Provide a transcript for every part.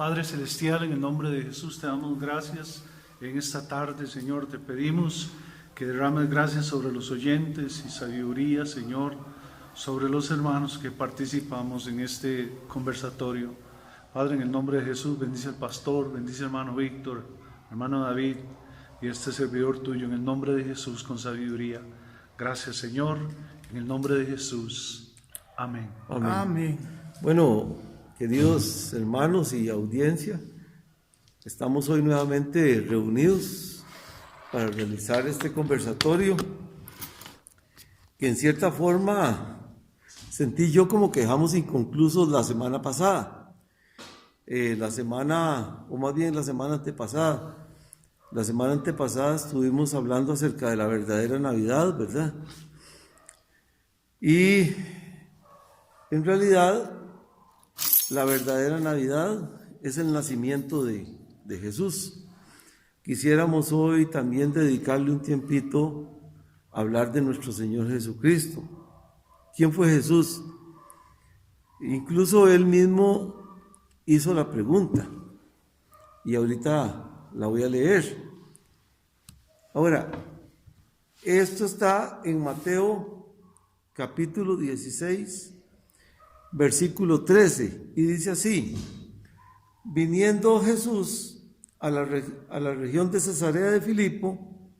Padre Celestial, en el nombre de Jesús te damos gracias en esta tarde, Señor. Te pedimos que derrames gracias sobre los oyentes y sabiduría, Señor, sobre los hermanos que participamos en este conversatorio. Padre, en el nombre de Jesús, bendice al pastor, bendice al hermano Víctor, hermano David y este servidor tuyo, en el nombre de Jesús, con sabiduría. Gracias, Señor, en el nombre de Jesús. Amén. Amén. Amén. Bueno, queridos hermanos y audiencia, estamos hoy nuevamente reunidos para realizar este conversatorio que en cierta forma sentí yo como que dejamos inconclusos la semana pasada, la semana antepasada. La semana antepasada estuvimos hablando acerca de la verdadera Navidad, ¿verdad? Y en realidad la verdadera Navidad es el nacimiento de Jesús. Quisiéramos hoy también dedicarle un tiempito a hablar de nuestro Señor Jesucristo. ¿Quién fue Jesús? Incluso Él mismo hizo la pregunta y ahorita la voy a leer. Ahora, esto está en Mateo capítulo 16, versículo 13, y dice así: viniendo Jesús a la región de Cesarea de Filipo,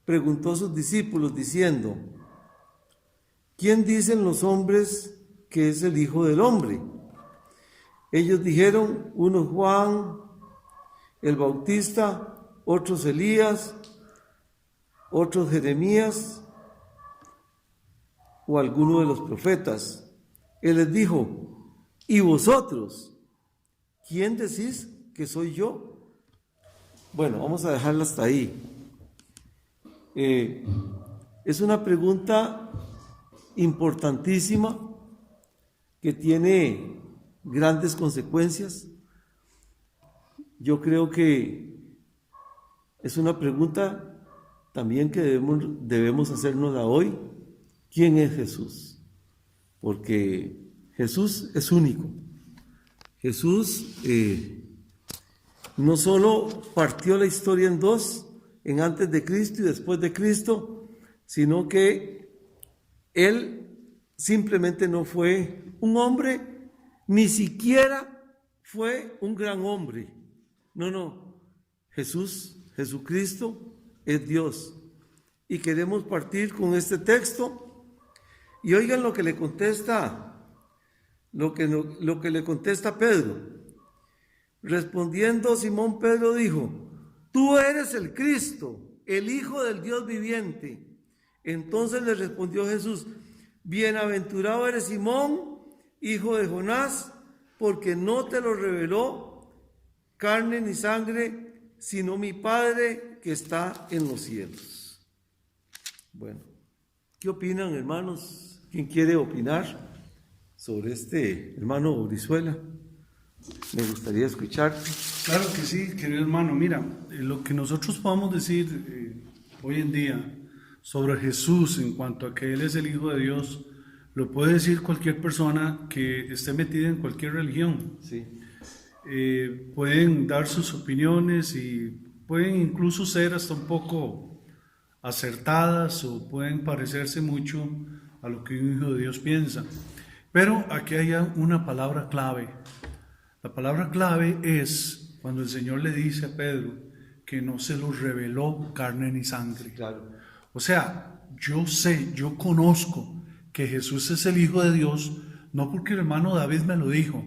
preguntó a sus discípulos diciendo: ¿quién dicen los hombres que es el Hijo del Hombre? Ellos dijeron, unos Juan el Bautista, otros Elías, otros Jeremías o alguno de los profetas. Él les dijo: ¿y vosotros? ¿Quién decís que soy yo? Bueno, vamos a dejarla hasta ahí. Es una pregunta importantísima que tiene grandes consecuencias. Yo creo que es una pregunta también que debemos hacernos hoy. ¿Quién es Jesús? Porque Jesús es único. Jesús no solo partió la historia en dos, en antes de Cristo y después de Cristo, sino que Él simplemente no fue un hombre, ni siquiera fue un gran hombre. No. Jesucristo es Dios. Y queremos partir con este texto. Y oigan lo que le contesta, lo que le contesta Pedro. Respondiendo Simón Pedro dijo: tú eres el Cristo, el Hijo del Dios viviente. Entonces le respondió Jesús: bienaventurado eres Simón, hijo de Jonás, porque no te lo reveló carne ni sangre, sino mi Padre que está en los cielos. Bueno, ¿qué opinan, hermanos? ¿Quién quiere opinar sobre este hermano Brizuela? Me gustaría escucharte. Claro que sí, querido hermano. Mira, lo que nosotros podamos decir hoy en día sobre Jesús en cuanto a que Él es el Hijo de Dios, lo puede decir cualquier persona que esté metida en cualquier religión. Sí. Pueden dar sus opiniones y pueden incluso ser hasta un poco acertadas o pueden parecerse mucho a lo que un hijo de Dios piensa. Pero aquí hay una palabra clave. La palabra clave es cuando el Señor le dice a Pedro que no se lo reveló carne ni sangre. Claro. O sea, yo conozco que Jesús es el Hijo de Dios, no porque el hermano David me lo dijo,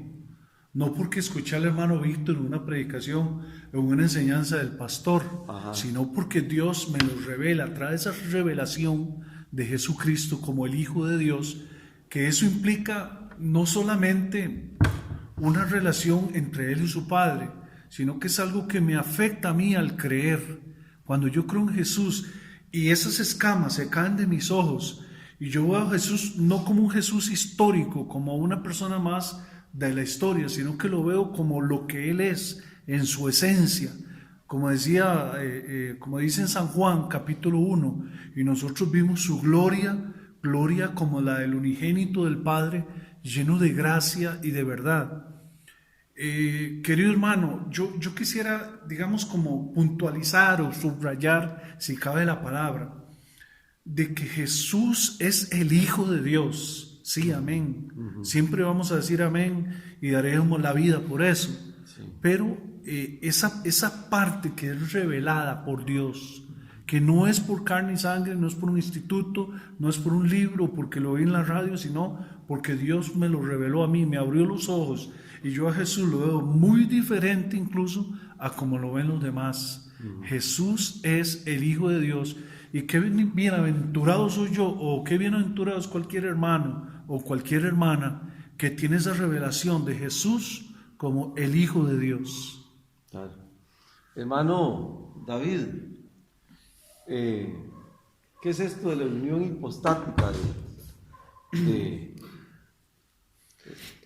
no porque escuché al hermano Víctor en una predicación, en una enseñanza del pastor, sino porque Dios me lo revela, trae esa revelación de Jesucristo como el Hijo de Dios, que eso implica no solamente una relación entre Él y su Padre, sino que es algo que me afecta a mí al creer. Cuando yo creo en Jesús y esas escamas se caen de mis ojos, y yo veo a Jesús no como un Jesús histórico, como una persona más de la historia, sino que lo veo como lo que Él es en su esencia, como decía, como dice en San Juan capítulo 1, y nosotros vimos su gloria como la del unigénito del Padre, lleno de gracia y de verdad. Querido hermano, yo quisiera, digamos, como puntualizar o subrayar, si cabe la palabra, de que Jesús es el Hijo de Dios. Sí, amén. Siempre vamos a decir amén y daremos la vida por eso. Sí. Pero esa parte que es revelada por Dios, que no es por carne y sangre, no es por un instituto, no es por un libro, porque lo vi en la radio, sino porque Dios me lo reveló a mí, me abrió los ojos, y yo a Jesús lo veo muy diferente incluso a como lo ven los demás. Jesús es el Hijo de Dios, y qué bienaventurado soy yo, o qué bienaventurado es cualquier hermano o cualquier hermana que tiene esa revelación de Jesús como el Hijo de Dios. Claro. Hermano David, ¿qué es esto de la unión hipostática?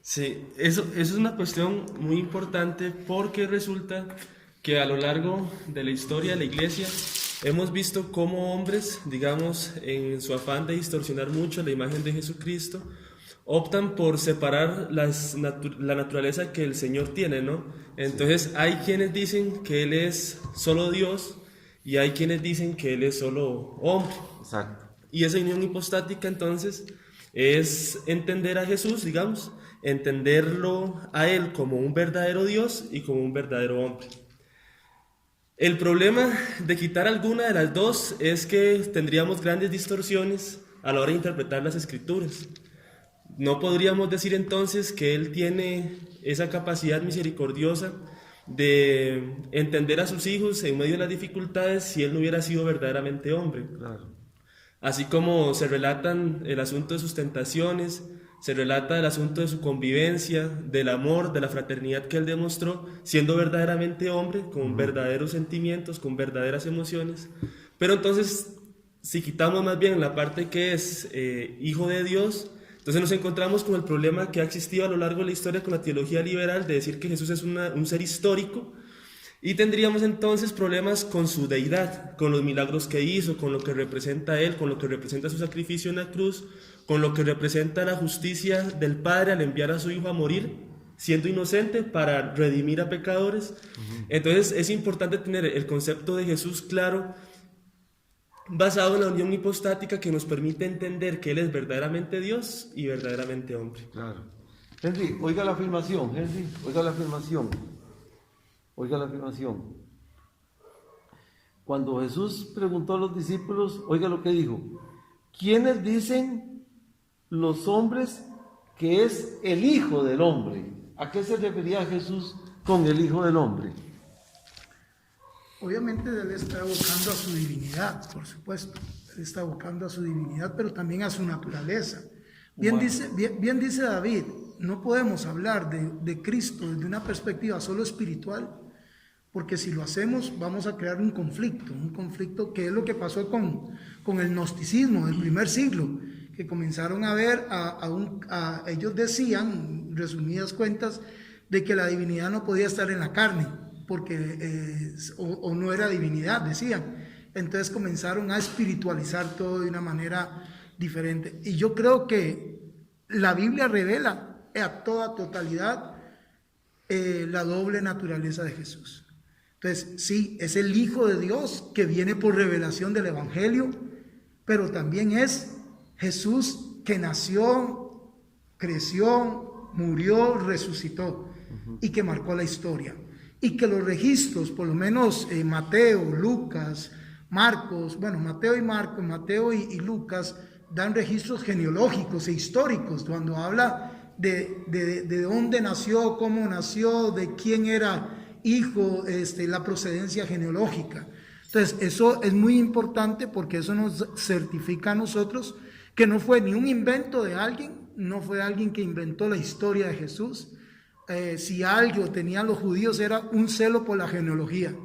Sí, eso es una cuestión muy importante porque resulta que a lo largo de la historia de la iglesia hemos visto cómo hombres, digamos, en su afán de distorsionar mucho la imagen de Jesucristo, optan por separar la naturaleza que el Señor tiene, ¿no? Entonces hay quienes dicen que Él es solo Dios y hay quienes dicen que Él es solo hombre. Exacto. Y esa unión hipostática entonces es entender a Jesús, digamos, entenderlo a Él como un verdadero Dios y como un verdadero hombre. El problema de quitar alguna de las dos es que tendríamos grandes distorsiones a la hora de interpretar las Escrituras. No podríamos decir entonces que Él tiene esa capacidad misericordiosa de entender a sus hijos en medio de las dificultades si Él no hubiera sido verdaderamente hombre. Claro. Así como se relatan el asunto de sus tentaciones, se relata el asunto de su convivencia, del amor, de la fraternidad que Él demostró, siendo verdaderamente hombre, con verdaderos sentimientos, con verdaderas emociones. Pero entonces, si quitamos más bien la parte que es hijo de Dios, entonces nos encontramos con el problema que ha existido a lo largo de la historia con la teología liberal de decir que Jesús es un ser histórico, y tendríamos entonces problemas con su deidad, con los milagros que hizo, con lo que representa Él, con lo que representa su sacrificio en la cruz, con lo que representa la justicia del Padre al enviar a su Hijo a morir, siendo inocente para redimir a pecadores. Entonces es importante tener el concepto de Jesús claro, basado en la unión hipostática que nos permite entender que Él es verdaderamente Dios y verdaderamente hombre. Claro. Henry, oiga la afirmación, oiga la afirmación. Oiga la afirmación. Cuando Jesús preguntó a los discípulos, oiga lo que dijo: ¿quiénes dicen los hombres que es el Hijo del Hombre? ¿A qué se refería Jesús con el Hijo del Hombre? Obviamente Él está evocando a su divinidad, por supuesto. Él está evocando a su divinidad, pero también a su naturaleza. Bien dice David, no podemos hablar de Cristo desde una perspectiva solo espiritual, porque si lo hacemos vamos a crear un conflicto que es lo que pasó con el gnosticismo del primer siglo, que comenzaron a ver, ellos decían, resumidas cuentas, de que la divinidad no podía estar en la carne, porque o no era divinidad, decían. Entonces comenzaron a espiritualizar todo de una manera diferente. Y yo creo que la Biblia revela a toda totalidad la doble naturaleza de Jesús. Entonces, sí, es el Hijo de Dios que viene por revelación del Evangelio, pero también es Jesús que nació, creció, murió, resucitó y que marcó la historia. Y que los registros, por lo menos Mateo, Lucas, Marcos, bueno, Mateo y Lucas dan registros genealógicos e históricos cuando habla de dónde nació, cómo nació, de quién era hijo, la procedencia genealógica. Entonces, eso es muy importante porque eso nos certifica a nosotros que no fue ni un invento de alguien, no fue alguien que inventó la historia de Jesús. Si algo tenían los judíos era un celo por la genealogía.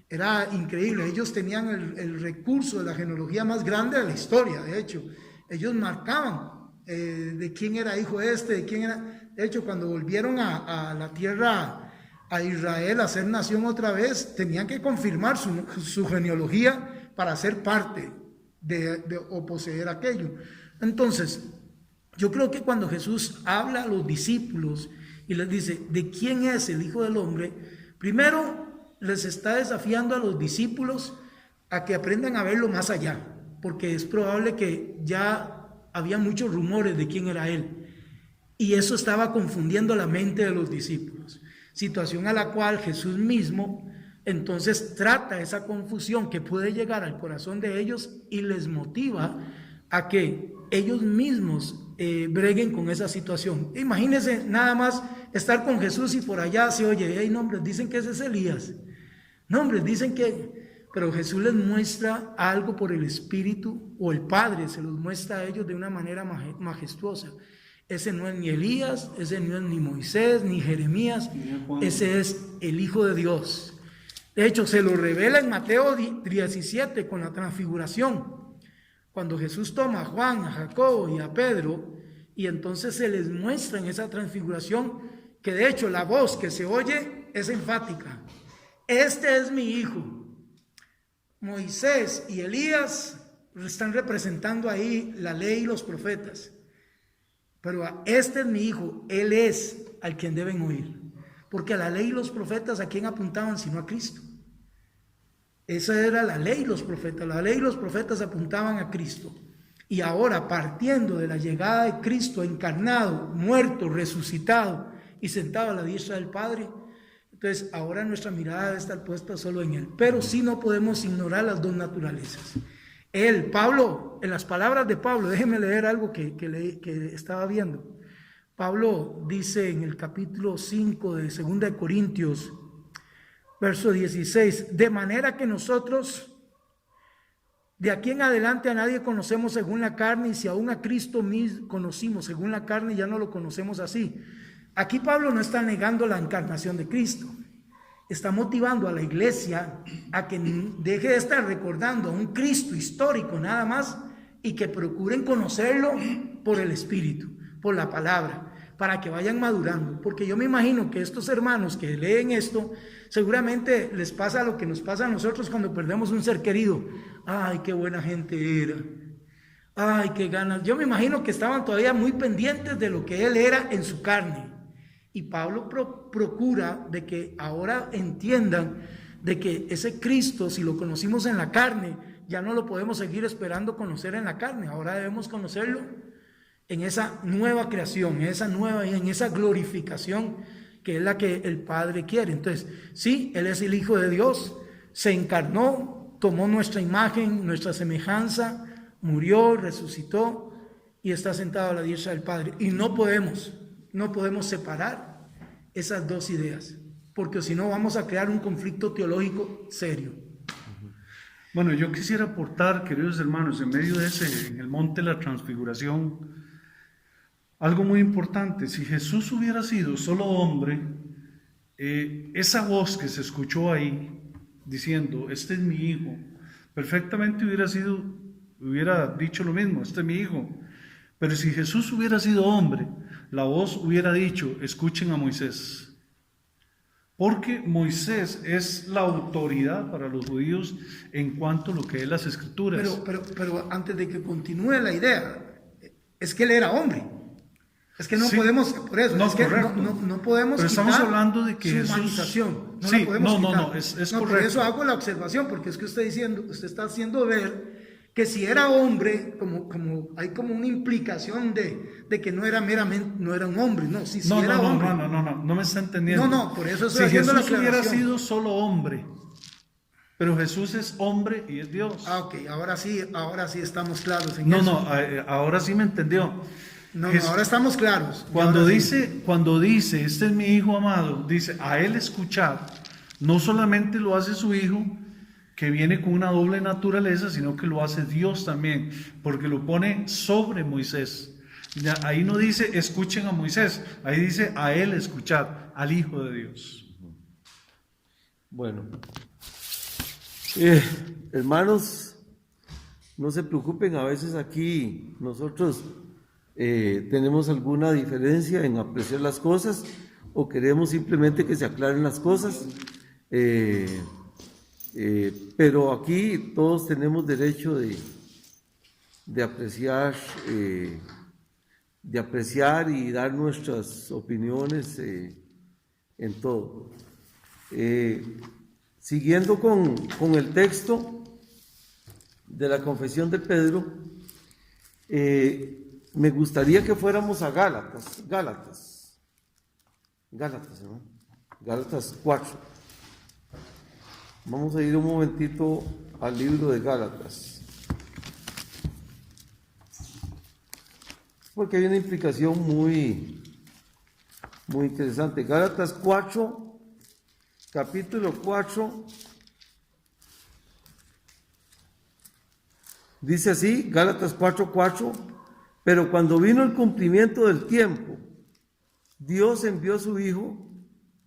Era increíble, ellos tenían el recurso de la genealogía más grande de la historia. De hecho, ellos marcaban de quién era hijo de quién era. De hecho, cuando volvieron a la tierra, a Israel, a ser nación otra vez, tenían que confirmar su genealogía para ser parte o poseer aquello. Entonces, yo creo que cuando Jesús habla a los discípulos y les dice, ¿de quién es el Hijo del Hombre? Primero les está desafiando a los discípulos a que aprendan a verlo más allá, porque es probable que ya había muchos rumores de quién era él, y eso estaba confundiendo la mente de los discípulos, situación a la cual Jesús mismo entonces trata esa confusión que puede llegar al corazón de ellos y les motiva a que ellos mismos breguen con esa situación. Imagínense nada más estar con Jesús y por allá se oye, hey, no, hombre, dicen que ese es Elías, no, hombre, dicen que... Pero Jesús les muestra algo por el Espíritu, o el Padre se los muestra a ellos de una manera majestuosa. Ese no es ni Elías, ese no es ni Moisés, ni Jeremías, ese es el Hijo de Dios. De hecho, se lo revela en Mateo 17 con la transfiguración, cuando Jesús toma a Juan, a Jacobo y a Pedro, y entonces se les muestra en esa transfiguración que de hecho la voz que se oye es enfática. Este es mi Hijo. Moisés y Elías están representando ahí la ley y los profetas, pero este es mi Hijo, Él es al quien deben oír, porque a la ley y los profetas, ¿a quién apuntaban sino a Cristo? Esa era la ley y los profetas, la ley y los profetas apuntaban a Cristo, y ahora partiendo de la llegada de Cristo encarnado, muerto, resucitado y sentado a la diestra del Padre, entonces ahora nuestra mirada debe estar puesta solo en Él, pero sí no podemos ignorar las dos naturalezas. Él, Pablo, en las palabras de Pablo, déjenme leer algo que estaba viendo. Pablo dice en el capítulo 5 de 2 de Corintios, verso 16, de manera que nosotros de aquí en adelante a nadie conocemos según la carne, y si aún a Cristo mismo conocimos según la carne, ya no lo conocemos así. Aquí Pablo no está negando la encarnación de Cristo, está motivando a la iglesia a que deje de estar recordando a un Cristo histórico nada más y que procuren conocerlo por el Espíritu, por la palabra, para que vayan madurando, porque yo me imagino que estos hermanos que leen esto, seguramente les pasa lo que nos pasa a nosotros cuando perdemos un ser querido. Ay, qué buena gente era. Ay, qué ganas. Yo me imagino que estaban todavía muy pendientes de lo que él era en su carne. Y Pablo procura de que ahora entiendan de que ese Cristo, si lo conocimos en la carne, ya no lo podemos seguir esperando conocer en la carne. Ahora debemos conocerlo en esa nueva creación, en esa glorificación que es la que el Padre quiere. Entonces, sí, Él es el Hijo de Dios, se encarnó, tomó nuestra imagen, nuestra semejanza, murió, resucitó y está sentado a la diestra del Padre. Y no podemos separar esas dos ideas, porque si no vamos a crear un conflicto teológico serio. Bueno, yo quisiera aportar, queridos hermanos, en medio de en el monte de la transfiguración, algo muy importante. Si Jesús hubiera sido solo hombre, esa voz que se escuchó ahí diciendo, este es mi hijo, perfectamente hubiera dicho lo mismo, este es mi hijo. Pero si Jesús hubiera sido hombre, la voz hubiera dicho, escuchen a Moisés. Porque Moisés es la autoridad para los judíos en cuanto a lo que es las Escrituras. Pero antes de que continúe la idea, es que él era hombre. Es que no Sí, podemos, por eso, no, es que correcto. no podemos Pero estamos quitar hablando de que su Jesús... humanización. Sí, la podemos quitar. es Por correcto. eso hago la observación, porque es que usted está haciendo ver que si era hombre, hay como una implicación de que no era un hombre, no, si era hombre. No me está entendiendo. No, por eso estoy si haciendo Jesús la hubiera aclaración. sido solo hombre, pero Jesús es hombre y es Dios. Ok, ahora sí estamos claros en No, eso. ahora sí me entendió. Ahora estamos claros. Cuando dice, este es mi hijo amado, dice, a él escuchar, no solamente lo hace su hijo, que viene con una doble naturaleza, sino que lo hace Dios también, porque lo pone sobre Moisés. Ya, ahí no dice, escuchen a Moisés, ahí dice, a él escuchar, al Hijo de Dios. Bueno, hermanos, no se preocupen, a veces aquí nosotros tenemos alguna diferencia en apreciar las cosas o queremos simplemente que se aclaren las cosas, pero aquí todos tenemos derecho de apreciar apreciar y dar nuestras opiniones en todo. Siguiendo con el texto de la confesión de Pedro, me gustaría que fuéramos a Gálatas, ¿no? Gálatas 4. Vamos a ir un momentito al libro de Gálatas, porque hay una implicación muy interesante. Gálatas 4, capítulo 4, dice así, Gálatas 4:4, pero cuando vino el cumplimiento del tiempo, Dios envió a su Hijo,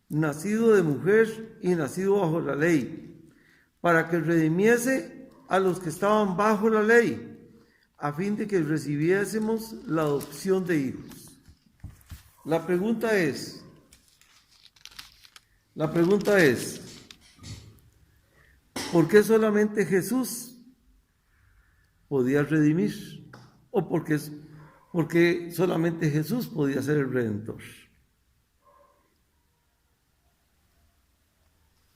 nacido de mujer y nacido bajo la ley, para que redimiese a los que estaban bajo la ley, a fin de que recibiésemos la adopción de hijos. La pregunta es, ¿por qué solamente Jesús podía redimir? ¿O por qué solamente Jesús podía ser el Redentor?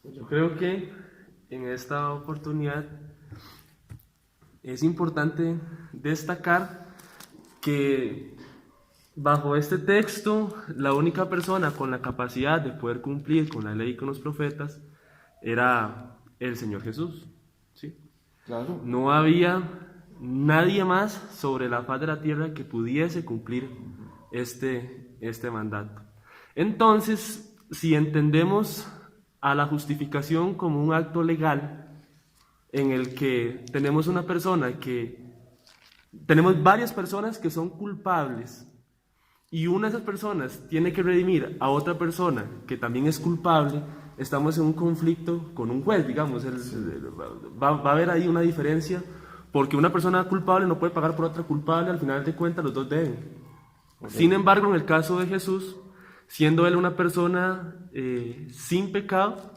Yo creo que en esta oportunidad es importante destacar que bajo este texto la única persona con la capacidad de poder cumplir con la ley y con los profetas era el Señor Jesús, ¿sí? Claro. No había nadie más sobre la faz de la tierra que pudiese cumplir este mandato. Entonces, si entendemos a la justificación como un acto legal en el que tenemos varias personas que son culpables y una de esas personas tiene que redimir a otra persona que también es culpable, estamos en un conflicto con un juez, digamos. Va a haber ahí una diferencia, porque una persona culpable no puede pagar por otra culpable, al final de cuentas los dos deben. Okay. Sin embargo, en el caso de Jesús, siendo él una persona sin pecado,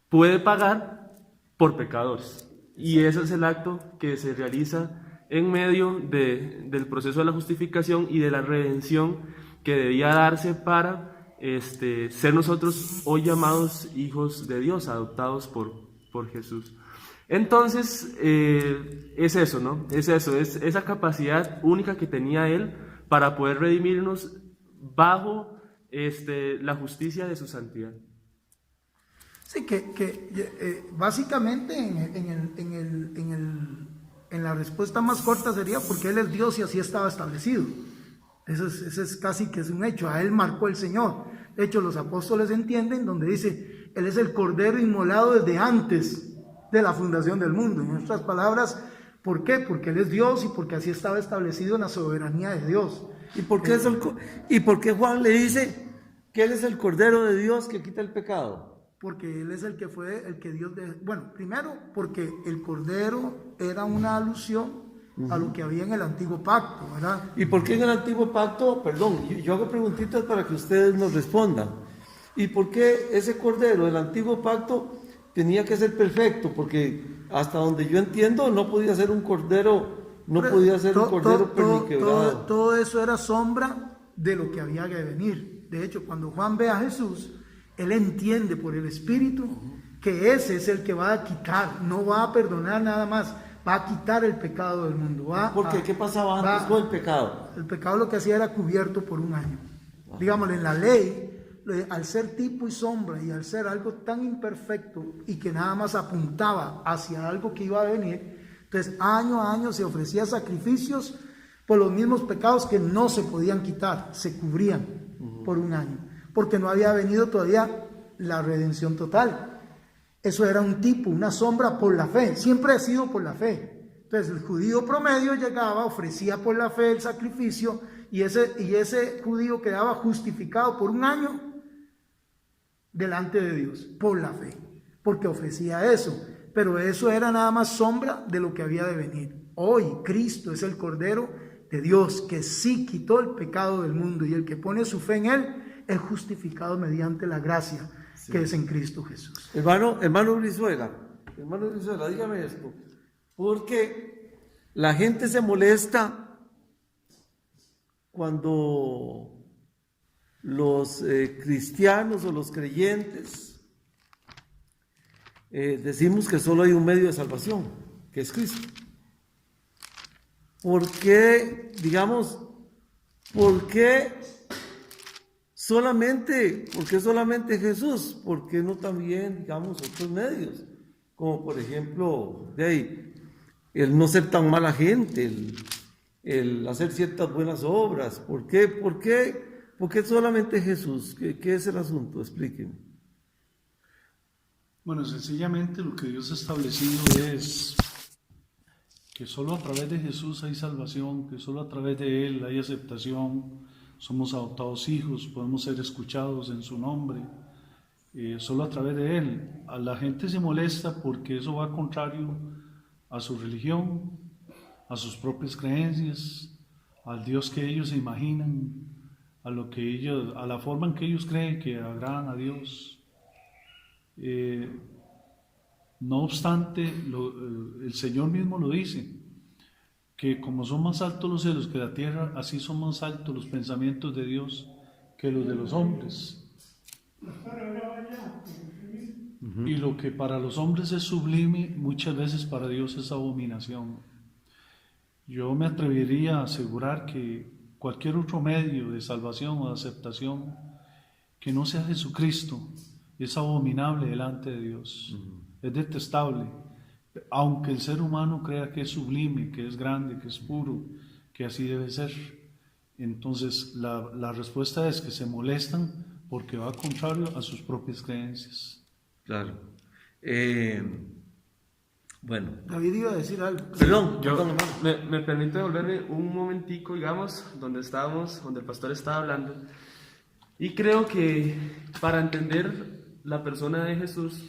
puede pagar por pecadores. Y ese es el acto que se realiza en medio del proceso de la justificación y de la redención que debía darse para ser nosotros hoy llamados hijos de Dios, adoptados por Jesús. Entonces, es eso, ¿no? Es esa capacidad única que tenía Él para poder redimirnos bajo la justicia de su santidad. Sí, básicamente en la respuesta más corta sería porque Él es Dios y así estaba establecido. Eso es casi que es un hecho. A Él marcó el Señor. De hecho, los apóstoles entienden donde dice, Él es el Cordero inmolado desde antes de la fundación del mundo. En otras palabras, ¿por qué? Porque Él es Dios y porque así estaba establecido en la soberanía de Dios. ¿Y por qué Juan le dice que Él es el Cordero de Dios que quita el pecado? Porque Él es el que fue, el que Dios... Bueno, primero, porque el Cordero era una alusión a lo que había en el Antiguo Pacto, ¿verdad? ¿Y por qué en el Antiguo Pacto? Perdón, yo hago preguntitas para que ustedes nos respondan. ¿Y por qué ese Cordero del Antiguo Pacto tenía que ser perfecto? Porque hasta donde yo entiendo no podía ser un Cordero, perniquebrado. Todo eso era sombra de lo que había que venir. De hecho, cuando Juan ve a Jesús, él entiende por el Espíritu que ese es el que va a quitar, no va a perdonar nada más, va a quitar el pecado del mundo. Porque ¿qué pasaba antes con el pecado? El pecado lo que hacía era cubierto por un año. Digámosle, en la ley, al ser tipo y sombra y al ser algo tan imperfecto y que nada más apuntaba hacia algo que iba a venir, entonces año a año se ofrecía sacrificios por los mismos pecados que no se podían quitar, se cubrían por un año, porque no había venido todavía la redención total. Eso era un tipo, una sombra por la fe, siempre ha sido por la fe. Entonces el judío promedio llegaba, ofrecía por la fe el sacrificio y ese judío quedaba justificado por un año delante de Dios, por la fe, porque ofrecía eso. Pero eso era nada más sombra de lo que había de venir. Hoy Cristo es el Cordero de Dios que sí quitó el pecado del mundo, y el que pone su fe en Él es justificado mediante la gracia que es en Cristo Jesús. Hermano Brizuela, dígame esto, porque la gente se molesta cuando los cristianos o los creyentes decimos que solo hay un medio de salvación, que es Cristo. ¿Por qué, digamos, por qué solamente Jesús? ¿Por qué no también, digamos, otros medios? Como por ejemplo, de ahí, el no ser tan mala gente, el hacer ciertas buenas obras. ¿Por qué solamente Jesús? ¿Qué es el asunto? Explíquenme. Bueno, sencillamente lo que Dios ha establecido es que solo a través de Jesús hay salvación, que solo a través de Él hay aceptación, somos adoptados hijos, podemos ser escuchados en su nombre, solo a través de Él. A la gente se molesta porque eso va contrario a su religión, a sus propias creencias, al Dios que ellos se imaginan, a la forma en que ellos creen que agradan a Dios. No obstante, el Señor mismo lo dice, que como son más altos los cielos que la tierra, así son más altos los pensamientos de Dios que los de los hombres. Y lo que para los hombres es sublime, muchas veces para Dios es abominación. Yo me atrevería a asegurar que cualquier otro medio de salvación o de aceptación que no sea Jesucristo es abominable delante de Dios, es detestable, aunque el ser humano crea que es sublime, que es grande, que es puro, que así debe ser. Entonces la respuesta es que se molestan porque va contrario a sus propias creencias. Claro. Bueno. David iba a decir algo. Perdón, hermano. Me permite devolverme un momentico, digamos, donde el pastor estaba hablando. Y creo que para entender la persona de Jesús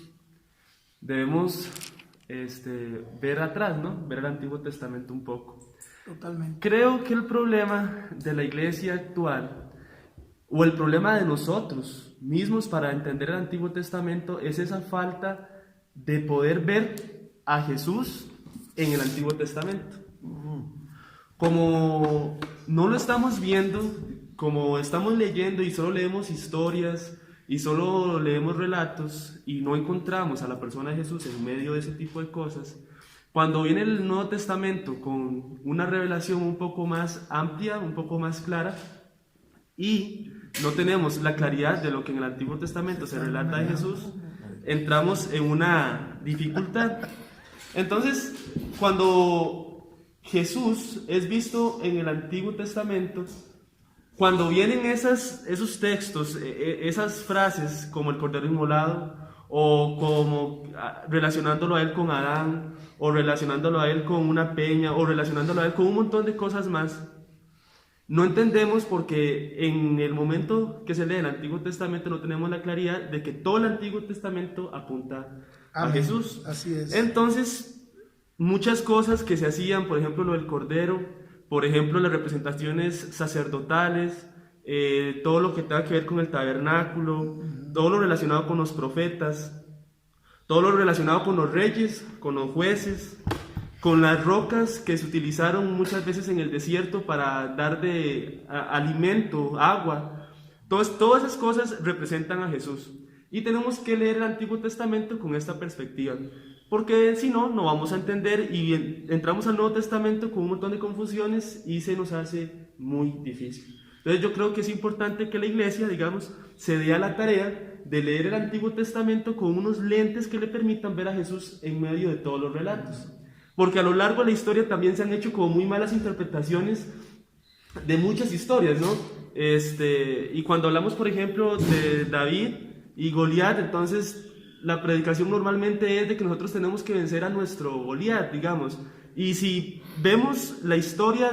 debemos ver atrás, ¿no? Ver el Antiguo Testamento un poco. Totalmente. Creo que el problema de la iglesia actual, o el problema de nosotros mismos para entender el Antiguo Testamento, es esa falta de poder ver a Jesús en el Antiguo Testamento. Como no lo estamos viendo, como estamos leyendo y solo leemos historias y solo leemos relatos y no encontramos a la persona de Jesús en medio de ese tipo de cosas, cuando viene el Nuevo Testamento con una revelación un poco más amplia, un poco más clara, y no tenemos la claridad de lo que en el Antiguo Testamento se relata de Jesús, entramos en una dificultad. Entonces, cuando Jesús es visto en el Antiguo Testamento, cuando vienen esos textos, esas frases como el Cordero Inmolado, o como relacionándolo a él con Adán, o relacionándolo a él con una peña, o relacionándolo a él con un montón de cosas más, no entendemos porque en el momento que se lee el Antiguo Testamento no tenemos la claridad de que todo el Antiguo Testamento apunta a Jesús. Así es. Entonces, muchas cosas que se hacían, por ejemplo lo del Cordero, por ejemplo las representaciones sacerdotales, todo lo que tenga que ver con el tabernáculo, todo lo relacionado con los profetas, todo lo relacionado con los reyes, con los jueces, con las rocas que se utilizaron muchas veces en el desierto para dar de alimento, agua. Todas esas cosas representan a Jesús. Y tenemos que leer el Antiguo Testamento con esta perspectiva, porque si no, no vamos a entender y entramos al Nuevo Testamento con un montón de confusiones y se nos hace muy difícil. Entonces yo creo que es importante que la iglesia, digamos, se dé a la tarea de leer el Antiguo Testamento con unos lentes que le permitan ver a Jesús en medio de todos los relatos. Porque a lo largo de la historia también se han hecho como muy malas interpretaciones de muchas historias, ¿no? Y cuando hablamos, por ejemplo, de David y Goliat, entonces la predicación normalmente es de que nosotros tenemos que vencer a nuestro Goliat, digamos. Y si vemos la historia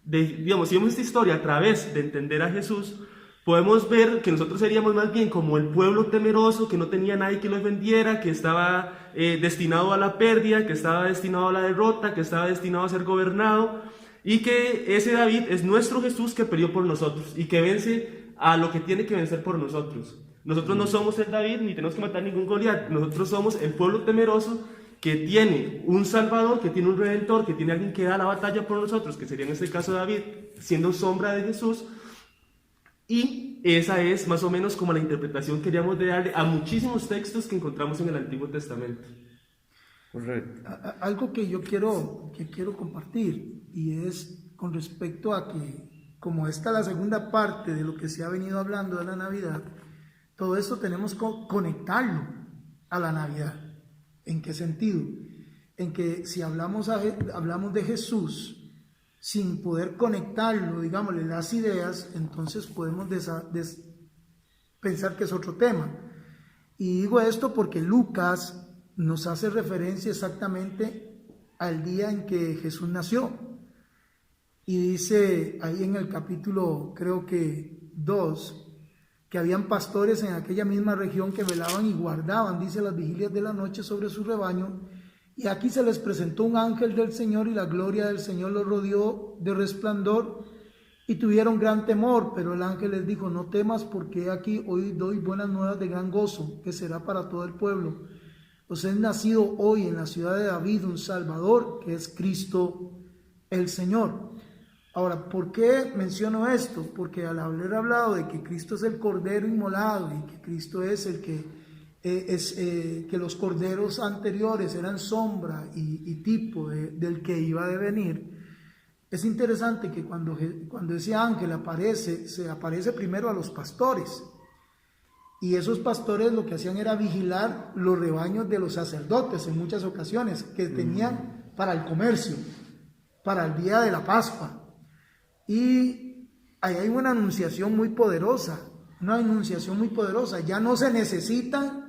digamos, si vemos esta historia a través de entender a Jesús, podemos ver que nosotros seríamos más bien como el pueblo temeroso, que no tenía nadie que los vendiera, que estaba destinado a la pérdida, que estaba destinado a la derrota, que estaba destinado a ser gobernado, y que ese David es nuestro Jesús que peleó por nosotros y que vence a lo que tiene que vencer por nosotros. Nosotros no somos el David ni tenemos que matar ningún Goliat, nosotros somos el pueblo temeroso que tiene un Salvador, que tiene un Redentor, que tiene alguien que da la batalla por nosotros, que sería en este caso David, siendo sombra de Jesús. Y esa es más o menos como la interpretación que queríamos de darle a muchísimos textos que encontramos en el Antiguo Testamento. Correcto. Algo que yo quiero compartir, y es con respecto a que, como esta es la segunda parte de lo que se ha venido hablando de la Navidad, todo esto tenemos que conectarlo a la Navidad. ¿En qué sentido? En que si hablamos de Jesús sin poder conectarlo, digámosle, las ideas, entonces podemos pensar que es otro tema. Y digo esto porque Lucas nos hace referencia exactamente al día en que Jesús nació. Y dice ahí en el capítulo, creo que 2, que habían pastores en aquella misma región que velaban y guardaban, dice, las vigilias de la noche sobre su rebaño. Y aquí se les presentó un ángel del Señor, y la gloria del Señor los rodeó de resplandor, y tuvieron gran temor. Pero el ángel les dijo: no temas, porque aquí hoy doy buenas nuevas de gran gozo, que será para todo el pueblo. Os es nacido hoy en la ciudad de David un Salvador, que es Cristo el Señor. Ahora, ¿por qué menciono esto? Porque al haber hablado de que Cristo es el Cordero inmolado, y que Cristo es el que que los corderos anteriores eran sombra y tipo del que iba a venir, es interesante que cuando ese ángel se aparece primero a los pastores, y esos pastores lo que hacían era vigilar los rebaños de los sacerdotes en muchas ocasiones, que tenían para el comercio, para el día de la Pascua. Y ahí hay una anunciación muy poderosa, ya no se necesitan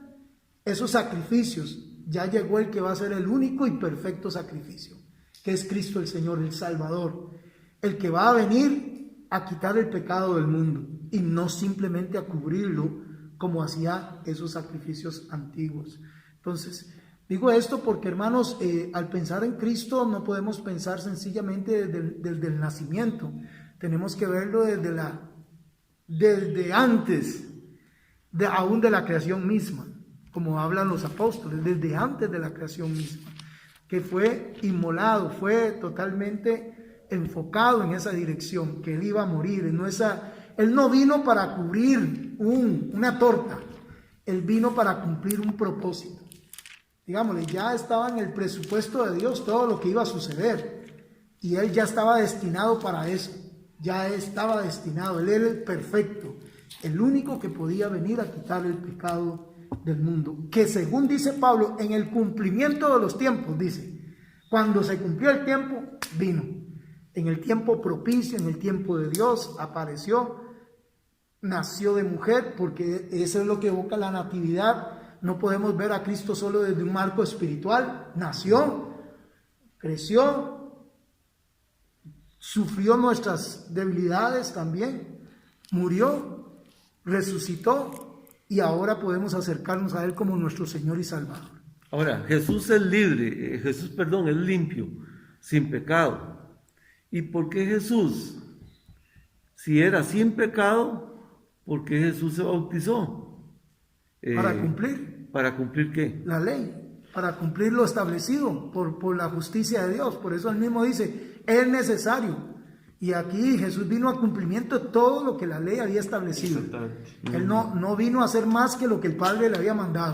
esos sacrificios, ya llegó el que va a ser el único y perfecto sacrificio, que es Cristo el Señor, el Salvador, el que va a venir a quitar el pecado del mundo, y no simplemente a cubrirlo como hacía esos sacrificios antiguos. Entonces, digo esto porque, hermanos, al pensar en Cristo no podemos pensar sencillamente desde el nacimiento, tenemos que verlo desde antes, aún de la creación misma, como hablan los apóstoles, desde antes de la creación misma, que fue inmolado, fue totalmente enfocado en esa dirección, que él iba a morir. Él no vino para cubrir una torta, él vino para cumplir un propósito. Digámosle, ya estaba en el presupuesto de Dios todo lo que iba a suceder, y él ya estaba destinado para eso, él era el perfecto, el único que podía venir a quitar el pecado del mundo, que según dice Pablo, en el cumplimiento de los tiempos, dice, cuando se cumplió el tiempo, vino, en el tiempo propicio, en el tiempo de Dios, apareció, nació de mujer, porque eso es lo que evoca la natividad. No podemos ver a Cristo solo desde un marco espiritual. Nació, creció, sufrió nuestras debilidades también, murió, resucitó, y ahora podemos acercarnos a Él como nuestro Señor y Salvador. Ahora, Jesús es libre, es limpio, sin pecado. ¿Y por qué Jesús? Si era sin pecado, ¿por qué Jesús se bautizó? Para cumplir. ¿Para cumplir qué? La ley, para cumplir lo establecido por la justicia de Dios. Por eso Él mismo dice, es necesario. Y aquí Jesús vino a cumplimiento de todo lo que la ley había establecido. Él no vino a hacer más que lo que el Padre le había mandado.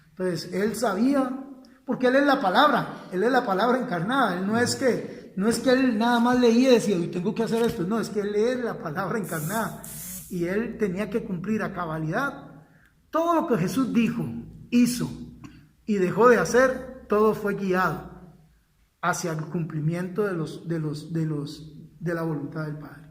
Entonces, Él sabía, porque Él es la palabra encarnada. Él no es que Él nada más leía y decía, hoy tengo que hacer esto. No, es que Él es la palabra encarnada. Y Él tenía que cumplir a cabalidad todo lo que Jesús dijo, hizo y dejó de hacer. Todo fue guiado hacia el cumplimiento de la voluntad del Padre.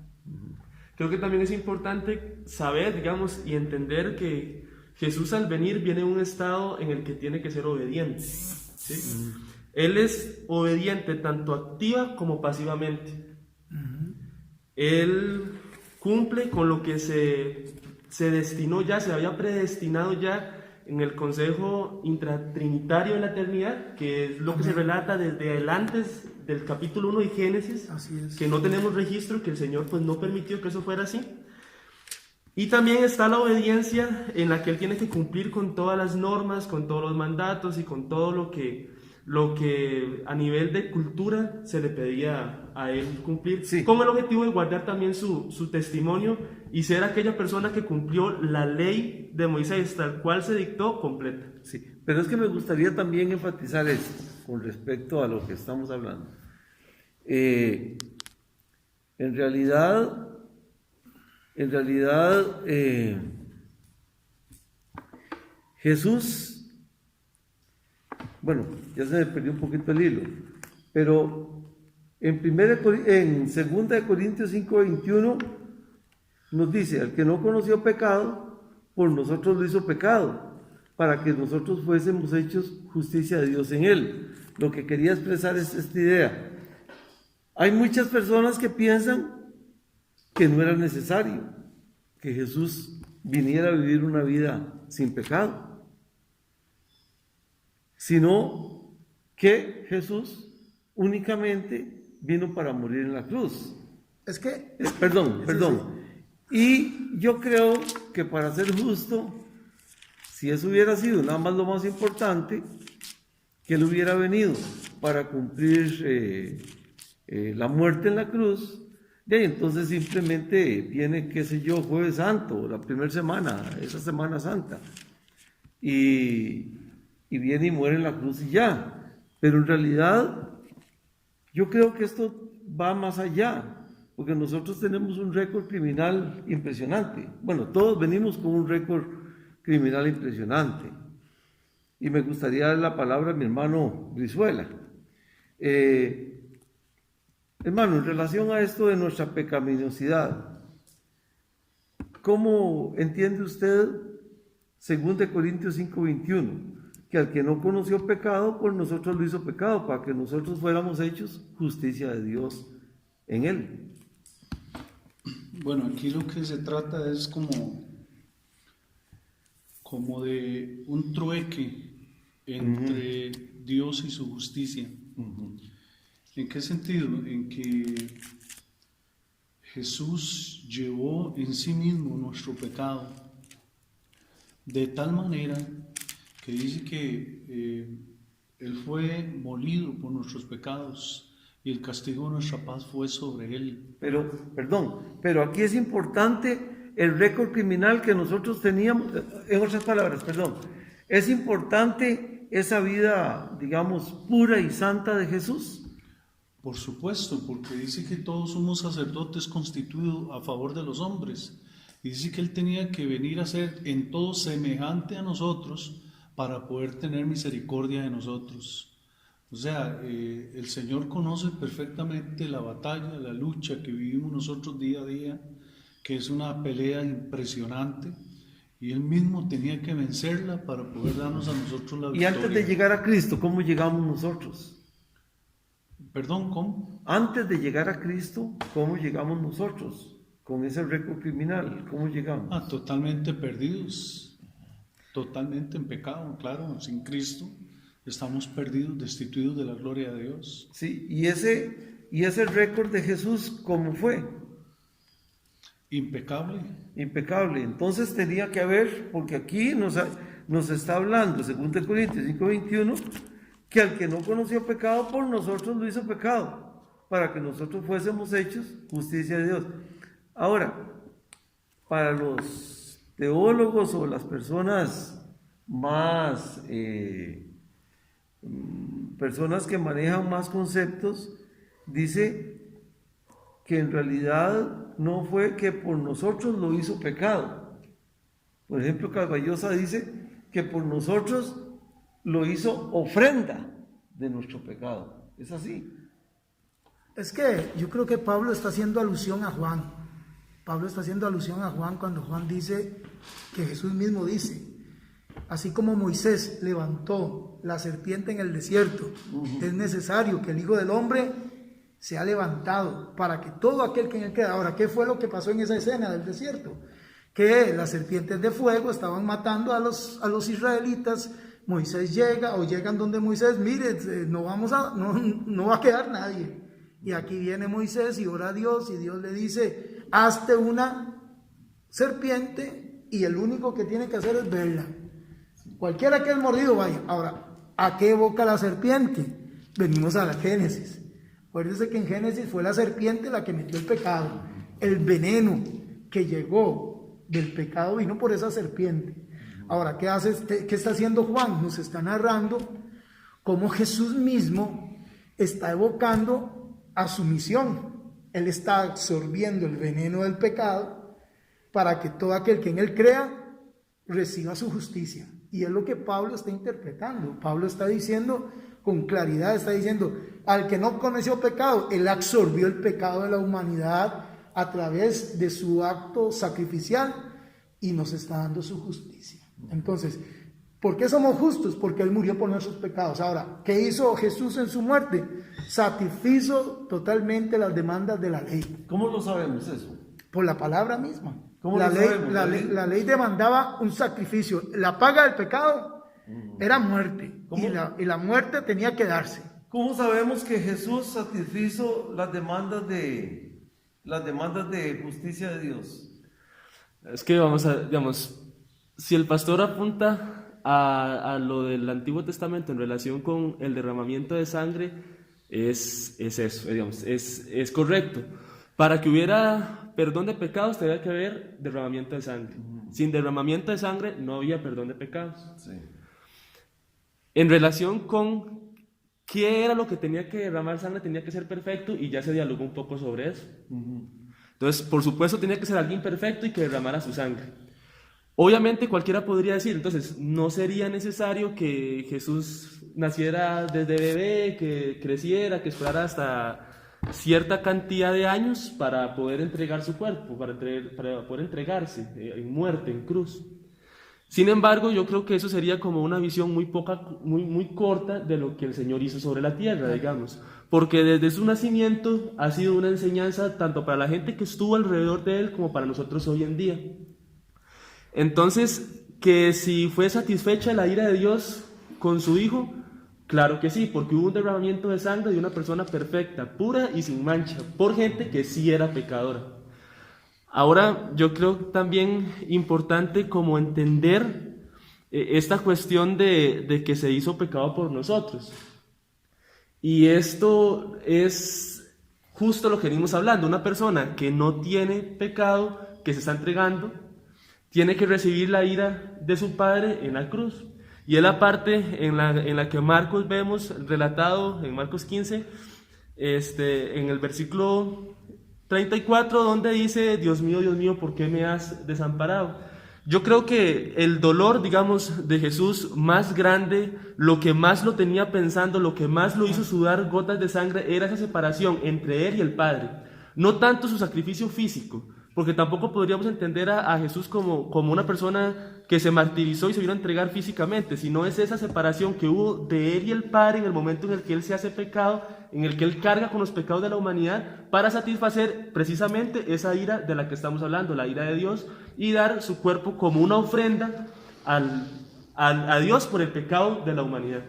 Creo que también es importante saber, digamos, y entender que Jesús al venir viene en un estado en el que tiene que ser obediente, ¿sí? Él es obediente tanto activa como pasivamente. Él cumple con lo que se destinó ya, se había predestinado ya en el consejo intratrinitario de la eternidad, que es lo que se relata desde el antes del capítulo 1 de Génesis, que no tenemos registro, que el Señor pues no permitió que eso fuera así. Y también está la obediencia en la que Él tiene que cumplir con todas las normas, con todos los mandatos y con todo lo que lo que a nivel de cultura se le pedía a él cumplir, Sí. con el objetivo de guardar también su testimonio y ser aquella persona que cumplió la ley de Moisés tal cual se dictó completa. Sí, pero es que me gustaría también enfatizar esto con respecto a lo que estamos hablando. En realidad, Jesús, bueno, ya se me perdió un poquito el hilo, pero en 2 Corintios 5:21 nos dice: al que no conoció pecado, por nosotros lo hizo pecado, para que nosotros fuésemos hechos justicia de Dios en él. Lo que quería expresar es esta idea. Hay muchas personas que piensan que no era necesario que Jesús viniera a vivir una vida sin pecado, sino que Jesús únicamente vino para morir en la cruz. Es que, Perdón. Y yo creo que, para ser justo, si eso hubiera sido nada más lo más importante, que él hubiera venido para cumplir la muerte en la cruz, y entonces simplemente viene, qué sé yo, Jueves Santo, la primera semana, esa Semana Santa, y viene y muere en la cruz y ya. Pero en realidad yo creo que esto va más allá, porque nosotros tenemos un récord criminal impresionante. Bueno, todos venimos con un récord criminal impresionante. Y me gustaría dar la palabra a mi hermano Brizuela. Hermano, en relación a esto de nuestra pecaminosidad, ¿cómo entiende usted 2 Corintios 5:21? Que al que no conoció pecado, por nosotros lo hizo pecado, para que nosotros fuéramos hechos justicia de Dios en él. Bueno, aquí lo que se trata es como de un trueque entre Dios y su justicia. ¿En qué sentido? En que Jesús llevó en sí mismo nuestro pecado, de tal manera que dice que Él fue molido por nuestros pecados y el castigo de nuestra paz fue sobre Él. Pero aquí es importante el récord criminal que nosotros teníamos. En otras palabras, es importante esa vida, digamos, pura y santa de Jesús. Por supuesto, porque dice que todos somos sacerdotes constituidos a favor de los hombres. Y dice que Él tenía que venir a ser en todo semejante a nosotros para poder tener misericordia de nosotros. O sea, el Señor conoce perfectamente la batalla, la lucha que vivimos nosotros día a día, que es una pelea impresionante, y Él mismo tenía que vencerla para poder darnos a nosotros la victoria. Y antes de llegar a Cristo, ¿cómo llegamos nosotros? Perdón, ¿cómo? Antes de llegar a Cristo, ¿cómo llegamos nosotros? Con ese récord criminal, ¿cómo llegamos? Totalmente perdidos, totalmente en pecado, claro, sin Cristo estamos perdidos, destituidos de la gloria de Dios. Sí, y ese récord de Jesús, ¿cómo fue? Impecable. Impecable. Entonces tenía que haber, porque aquí nos está hablando, 2 Corintios 5:21, que al que no conoció pecado, por nosotros lo hizo pecado, para que nosotros fuésemos hechos justicia de Dios. Ahora, para los teólogos o las personas más, personas que manejan más conceptos, dice que en realidad no fue que por nosotros lo hizo pecado. Por ejemplo, Carballosa dice que por nosotros lo hizo ofrenda de nuestro pecado. ¿Es así? es que yo creo que Pablo está haciendo alusión a Juan. Pablo está haciendo alusión a Juan cuando Juan dice, que Jesús mismo dice, así como Moisés levantó la serpiente en el desierto, es necesario que el Hijo del Hombre sea levantado para que todo aquel que en él queda. Ahora, ¿qué fue lo que pasó en esa escena del desierto? Que las serpientes de fuego estaban matando a los israelitas. Moisés llega, o llegan donde Moisés, mire, no va a quedar nadie. Y aquí viene Moisés y ora a Dios, y Dios le dice, hazte una serpiente, y el único que tiene que hacer es verla. Cualquiera que es mordido, vaya. Ahora, ¿A qué evoca la serpiente? Venimos a la Génesis. Acuérdense que en Génesis fue la serpiente la que metió el pecado. El veneno que llegó del pecado vino por esa serpiente. Ahora, ¿qué está haciendo Juan? Nos está narrando cómo Jesús mismo está evocando a su misión. Él está absorbiendo el veneno del pecado para que todo aquel que en él crea reciba su justicia. Y es lo que Pablo está interpretando. Pablo está diciendo con claridad, está diciendo, al que no conoció pecado, él absorbió el pecado de la humanidad a través de su acto sacrificial y nos está dando su justicia. Entonces, ¿por qué somos justos? Porque él murió por nuestros pecados. Ahora, ¿qué hizo Jesús en su muerte? Satisfizo totalmente las demandas de la ley. ¿Cómo lo sabemos eso? Por la palabra misma. ¿Cómo La lo ley, sabemos? la ley demandaba un sacrificio. La paga del pecado era muerte. ¿Cómo? Y la muerte tenía que darse. ¿Cómo sabemos que Jesús satisfizo las demandas de justicia de Dios? Es que digamos, si el pastor apunta a lo del Antiguo Testamento en relación con el derramamiento de sangre, es eso, digamos, es correcto. Para que hubiera perdón de pecados, tenía que haber derramamiento de sangre. Sin derramamiento de sangre no había perdón de pecados. Sí. En relación con qué era lo que tenía que derramar sangre, tenía que ser perfecto, y ya se dialogó un poco sobre eso. Entonces, por supuesto, tenía que ser alguien perfecto y que derramara su sangre. Obviamente cualquiera podría decir, entonces, no sería necesario que Jesús naciera desde bebé, que creciera, que esperara hasta cierta cantidad de años para poder entregar su cuerpo, para poder entregarse en muerte, en cruz. Sin embargo, yo creo que eso sería como una visión muy corta de lo que el Señor hizo sobre la tierra, digamos, porque desde su nacimiento ha sido una enseñanza tanto para la gente que estuvo alrededor de él como para nosotros hoy en día. Entonces, que si fue satisfecha la ira de Dios con su Hijo, claro que sí, porque hubo un derramamiento de sangre de una persona perfecta, pura y sin mancha, por gente que sí era pecadora. Ahora, yo creo también importante como entender esta cuestión de que se hizo pecado por nosotros. Y esto es justo lo que venimos hablando. Una persona que no tiene pecado, que se está entregando, tiene que recibir la ira de su Padre en la cruz. Y es la parte en la que Marcos vemos relatado en Marcos 15, en el versículo 34, donde dice, Dios mío, ¿por qué me has desamparado? Yo creo que el dolor, digamos, de Jesús más grande, lo que más lo tenía pensando, lo que más lo hizo sudar gotas de sangre, era esa separación entre él y el Padre. No tanto su sacrificio físico, porque tampoco podríamos entender a Jesús como una persona que se martirizó y se vino a entregar físicamente, sino es esa separación que hubo de él y el Padre en el momento en el que él se hace pecado, en el que él carga con los pecados de la humanidad para satisfacer precisamente esa ira de la que estamos hablando, la ira de Dios, y dar su cuerpo como una ofrenda a Dios por el pecado de la humanidad.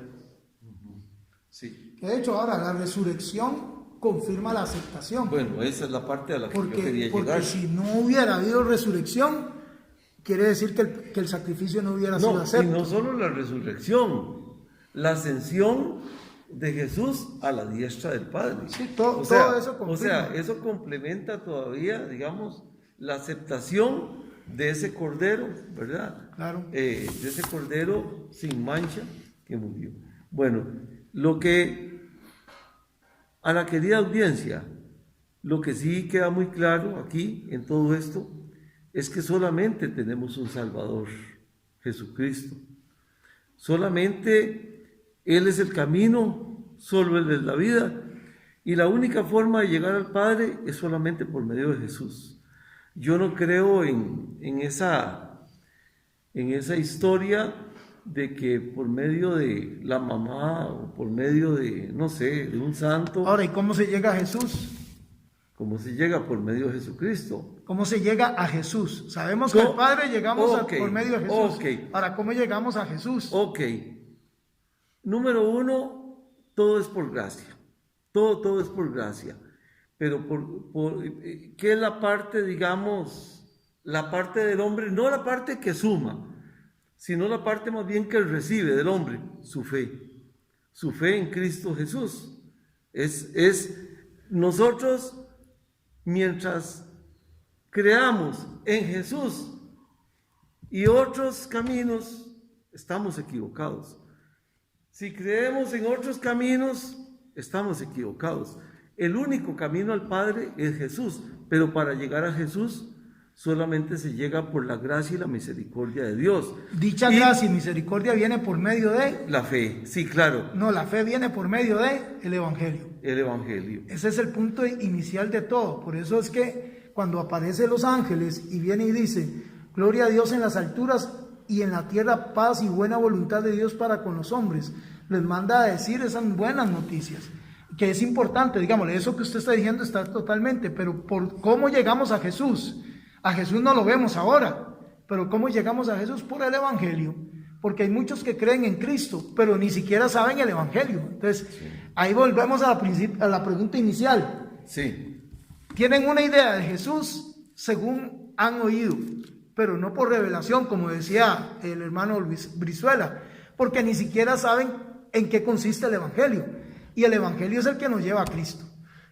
Sí. De hecho, ahora la resurrección confirma la aceptación. Bueno, esa es la parte a la que yo quería llegar. Porque si no hubiera habido resurrección, quiere decir que el sacrificio no hubiera sido aceptado. Y no solo la resurrección, la ascensión de Jesús a la diestra del Padre. Sí, todo eso confirma. O sea, eso complementa todavía, digamos, la aceptación de ese cordero, ¿verdad? Claro. De ese cordero sin mancha que murió. Bueno, a la querida audiencia, lo que sí queda muy claro aquí en todo esto es que solamente tenemos un Salvador, Jesucristo. Solamente Él es el camino, solo Él es la vida, y la única forma de llegar al Padre es solamente por medio de Jesús. Yo no creo en esa historia de que por medio de la mamá o por medio de, no sé, de un santo. Ahora, ¿y cómo se llega a Jesús? ¿Cómo se llega? Por medio de Jesucristo. ¿Cómo se llega a Jesús? Sabemos que al Padre llegamos por medio de Jesús. Okay. Ahora, ¿cómo llegamos a Jesús? Ok. Número uno, todo es por gracia. Todo es por gracia. Pero ¿qué es la parte, digamos, la parte del hombre? No la parte que suma, sino la parte más bien que recibe del hombre, su fe. su fe en Cristo Jesús. Es nosotros, mientras creamos en Jesús y otros caminos, estamos equivocados. Si creemos en otros caminos, estamos equivocados. El único camino al Padre es Jesús, pero para llegar a Jesús solamente se llega por la gracia y la misericordia de Dios. Dicha gracia y misericordia viene por medio de... La fe, sí, claro. No, la fe viene por medio de el Evangelio. El Evangelio. Ese es el punto inicial de todo. Por eso es que cuando aparecen los ángeles y viene y dice, gloria a Dios en las alturas y en la tierra paz y buena voluntad de Dios para con los hombres, les manda a decir esas buenas noticias. Que es importante, digámosle, eso que usted está diciendo está totalmente, pero por cómo llegamos a Jesús no lo vemos ahora, pero cómo llegamos a Jesús por el Evangelio, porque hay muchos que creen en Cristo, pero ni siquiera saben el Evangelio. Entonces, ahí volvemos a la pregunta inicial. Sí. Tienen una idea de Jesús según han oído, pero no por revelación, como decía el hermano Brizuela, porque ni siquiera saben en qué consiste el Evangelio. Y el Evangelio es el que nos lleva a Cristo.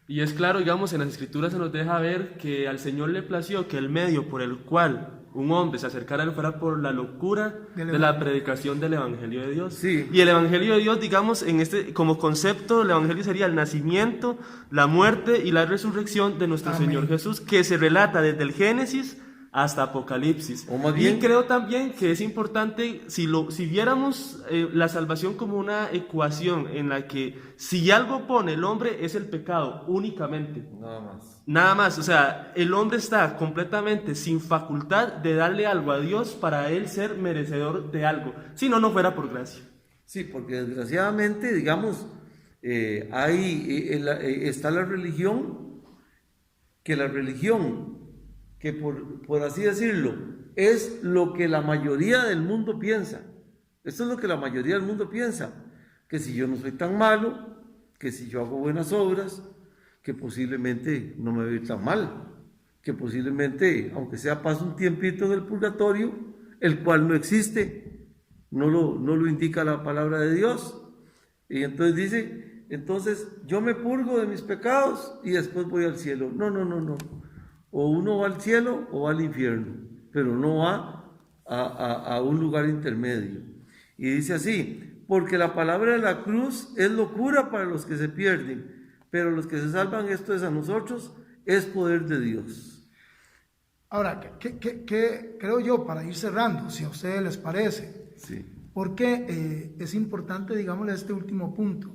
Y es claro, digamos, en las Escrituras se nos deja ver que al Señor le plació que el medio por el cual un hombre se acercara a él fuera por la locura de la predicación del Evangelio de Dios. Sí. Y el Evangelio de Dios, digamos, como concepto, el Evangelio sería el nacimiento, la muerte y la resurrección de nuestro Amén. Señor Jesús, que se relata desde el Génesis hasta Apocalipsis. O más bien, y creo también que es importante, si viéramos la salvación como una ecuación en la que si algo pone el hombre es el pecado únicamente. nada más. Nada más, o sea, el hombre está completamente sin facultad de darle algo a Dios para él ser merecedor de algo, si no, no fuera por gracia. Sí, porque desgraciadamente, digamos, está la religión, que por así decirlo, es lo que la mayoría del mundo piensa. Esto es lo que la mayoría del mundo piensa, que si yo no soy tan malo, que si yo hago buenas obras, que posiblemente no me voy a ir tan mal, que posiblemente, aunque sea paso un tiempito en el purgatorio, el cual no existe, no lo indica la palabra de Dios. Y entonces dice, entonces yo me purgo de mis pecados y después voy al cielo. No. O uno va al cielo o va al infierno, pero no va a un lugar intermedio. Y dice así, porque la palabra de la cruz es locura para los que se pierden, pero los que se salvan, esto es a nosotros, es poder de Dios. Ahora, ¿qué creo yo, para ir cerrando, si a ustedes les parece? Sí. Porque es importante, digámosle, este último punto.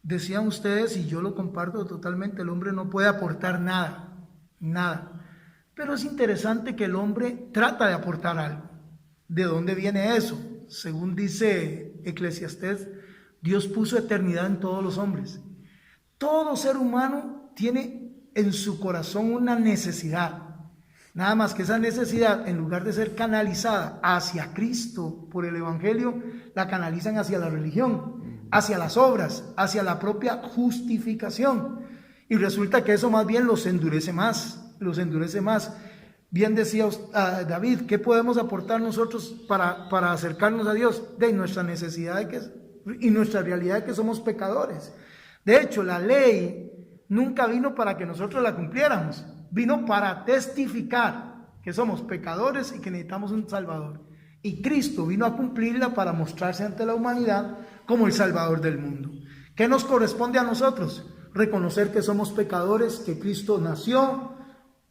Decían ustedes, y yo lo comparto totalmente, el hombre no puede aportar nada. Pero es interesante que el hombre trata de aportar algo. ¿De dónde viene eso? Según dice Eclesiastés, Dios puso eternidad en todos los hombres. Todo ser humano tiene en su corazón una necesidad. Nada más que esa necesidad, en lugar de ser canalizada hacia Cristo por el Evangelio, la canalizan hacia la religión, hacia las obras, hacia la propia justificación. Y resulta que eso más bien los endurece más. Bien decía David, ¿qué podemos aportar nosotros para acercarnos a Dios? De nuestra necesidad y nuestra realidad de que somos pecadores. De hecho, la ley nunca vino para que nosotros la cumpliéramos, vino para testificar que somos pecadores y que necesitamos un Salvador. Y Cristo vino a cumplirla para mostrarse ante la humanidad como el Salvador del mundo. ¿Qué nos corresponde a nosotros? Reconocer que somos pecadores, que Cristo nació,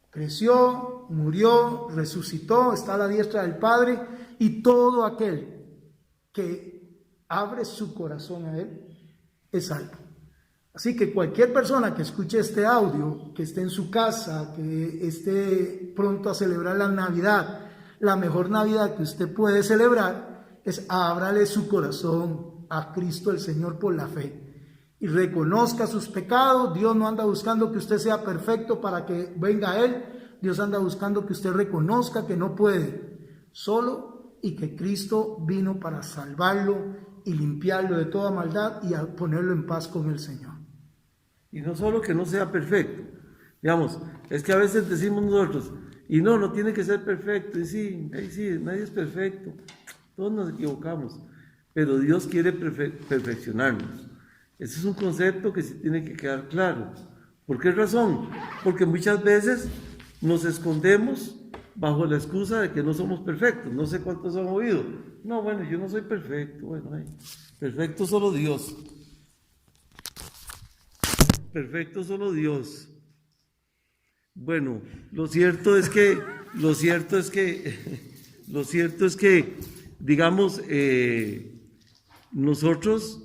creció, murió, resucitó, está a la diestra del Padre, y todo aquel que abre su corazón a Él es salvo. Así que cualquier persona que escuche este audio, que esté en su casa, que esté pronto a celebrar la Navidad, la mejor Navidad que usted puede celebrar es ábrale su corazón a Cristo el Señor por la fe y reconozca sus pecados. Dios no anda buscando que usted sea perfecto para que venga a Él. Dios anda buscando que usted reconozca que no puede solo y que Cristo vino para salvarlo y limpiarlo de toda maldad y a ponerlo en paz con el Señor. Y no solo que no sea perfecto, digamos, es que a veces decimos nosotros, y no tiene que ser perfecto, y sí, nadie es perfecto, todos nos equivocamos, pero Dios quiere perfeccionarnos. Ese es un concepto que sí tiene que quedar claro. ¿Por qué razón? Porque muchas veces nos escondemos bajo la excusa de que no somos perfectos. No sé cuántos han oído. No, bueno, yo no soy perfecto. Bueno, perfecto solo Dios. Perfecto solo Dios. Bueno, lo cierto es que, digamos, nosotros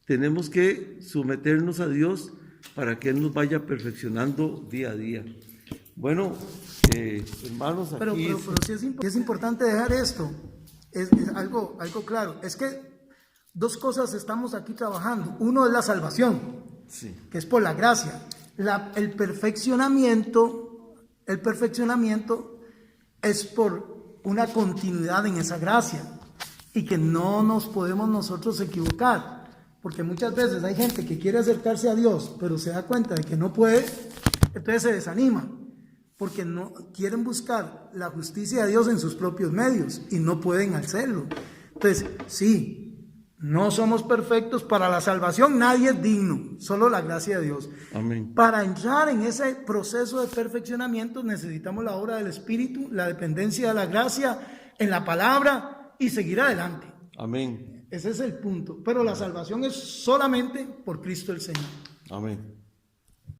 tenemos que someternos a Dios para que Él nos vaya perfeccionando día a día. Bueno, hermanos, aquí... Pero sí es importante dejar esto, es algo claro. Es que dos cosas estamos aquí trabajando. Uno es la salvación, Sí. que es por la gracia. El perfeccionamiento es por una continuidad en esa gracia y que no nos podemos nosotros equivocar, porque muchas veces hay gente que quiere acercarse a Dios, pero se da cuenta de que no puede, entonces se desanima, porque no quieren buscar la justicia de Dios en sus propios medios y no pueden hacerlo. Entonces, sí, no somos perfectos. Para la salvación nadie es digno, solo la gracia de Dios. Amén. Para entrar en ese proceso de perfeccionamiento necesitamos la obra del Espíritu, la dependencia de la gracia en la palabra y seguir adelante. Amén. Ese es el punto. Pero la salvación es solamente por Cristo el Señor. Amén.